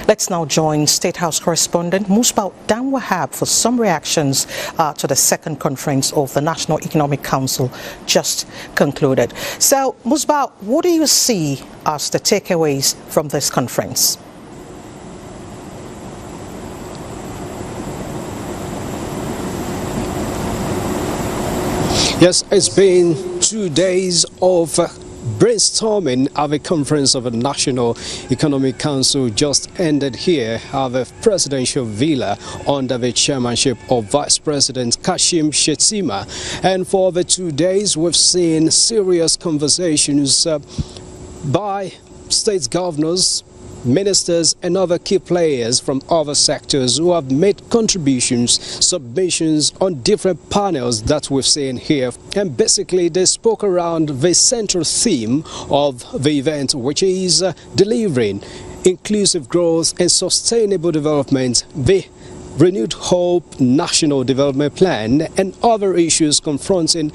Let's now join State House Correspondent Musbau Dan-Wahab for some reactions to the second conference of the National Economic Council just concluded. So, Musbau, what do you see as the takeaways from this conference? Yes, it's been 2 days of brainstorming at the conference of the National Economic Council just ended here at the presidential villa under the chairmanship of Vice President Kashim Shettima. And for the 2 days, we've seen serious conversations by state governors, ministers and other key players from other sectors who have made contributions, submissions on different panels that we've seen here. And basically they spoke around the central theme of the event, which is delivering inclusive growth and sustainable development, the Renewed Hope National Development Plan, and other issues confronting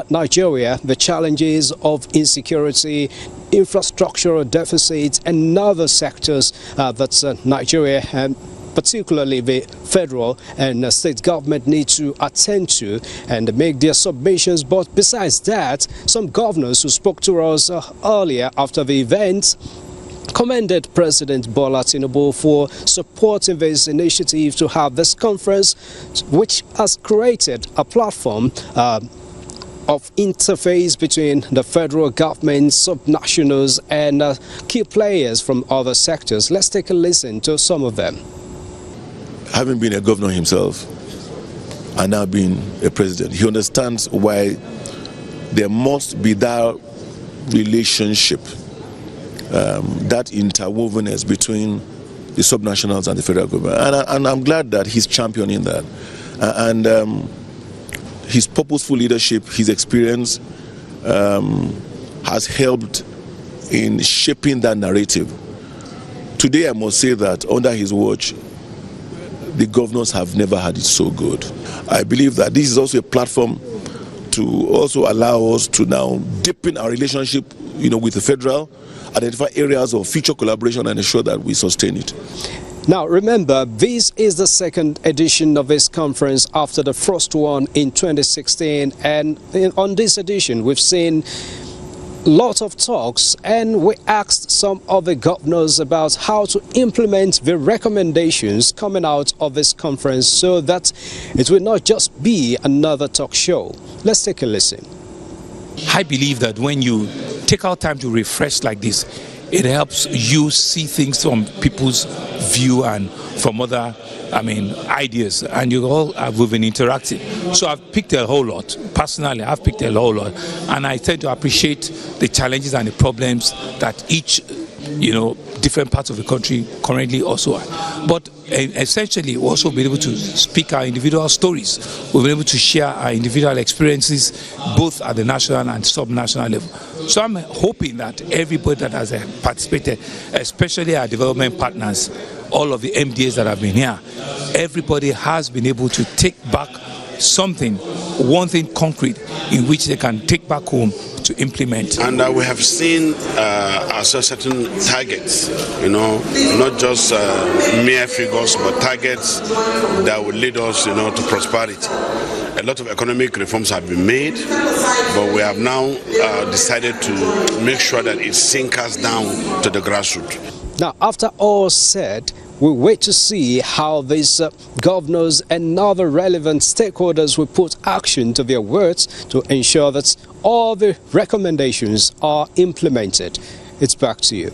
Nigeria, the challenges of insecurity, infrastructural deficits and other sectors that Nigeria and particularly the federal and state government need to attend to and make their submissions. But besides that, some governors who spoke to us earlier after the event commended President Bola Tinubu for supporting this initiative to have this conference, which has created a platform of interface between the federal government, subnationals and key players from other sectors. Let's take a listen to some of them. Having been a governor himself and now being a president, he understands why there must be that relationship, that interwovenness between the subnationals and the federal government. And I'm glad that he's championing that. His purposeful leadership, his experience has helped in shaping that narrative. Today I must say that under his watch, the governors have never had it so good. I believe that this is also a platform to also allow us to now deepen our relationship, with the federal, identify areas of future collaboration and ensure that we sustain it. Now remember, this is the second edition of this conference after the first one in 2016, and on this edition we've seen lots of talks, and we asked some of the governors about how to implement the recommendations coming out of this conference so that it will not just be another talk show. Let's take a listen. I believe that when you take out time to refresh like this, it helps you see things from people's view and from other, ideas, and you all have been interacting. So I've picked a whole lot. Personally, I've picked a whole lot, and I tend to appreciate the challenges and the problems that each, different parts of the country currently also are. But essentially, we'll also be able to speak our individual stories. We'll be able to share our individual experiences, both at the national and subnational level. So I'm hoping that everybody that has participated, especially our development partners, all of the MDAs that have been here, everybody has been able to take back something, one thing concrete, in which they can take back home to implement. And we have seen certain targets, not just mere figures, but targets that will lead us, to prosperity. A lot of economic reforms have been made, but we have now decided to make sure that it sinks us down to the grassroots. Now, after all said, we wait to see how these governors and other relevant stakeholders will put action to their words to ensure that all the recommendations are implemented. It's back to you.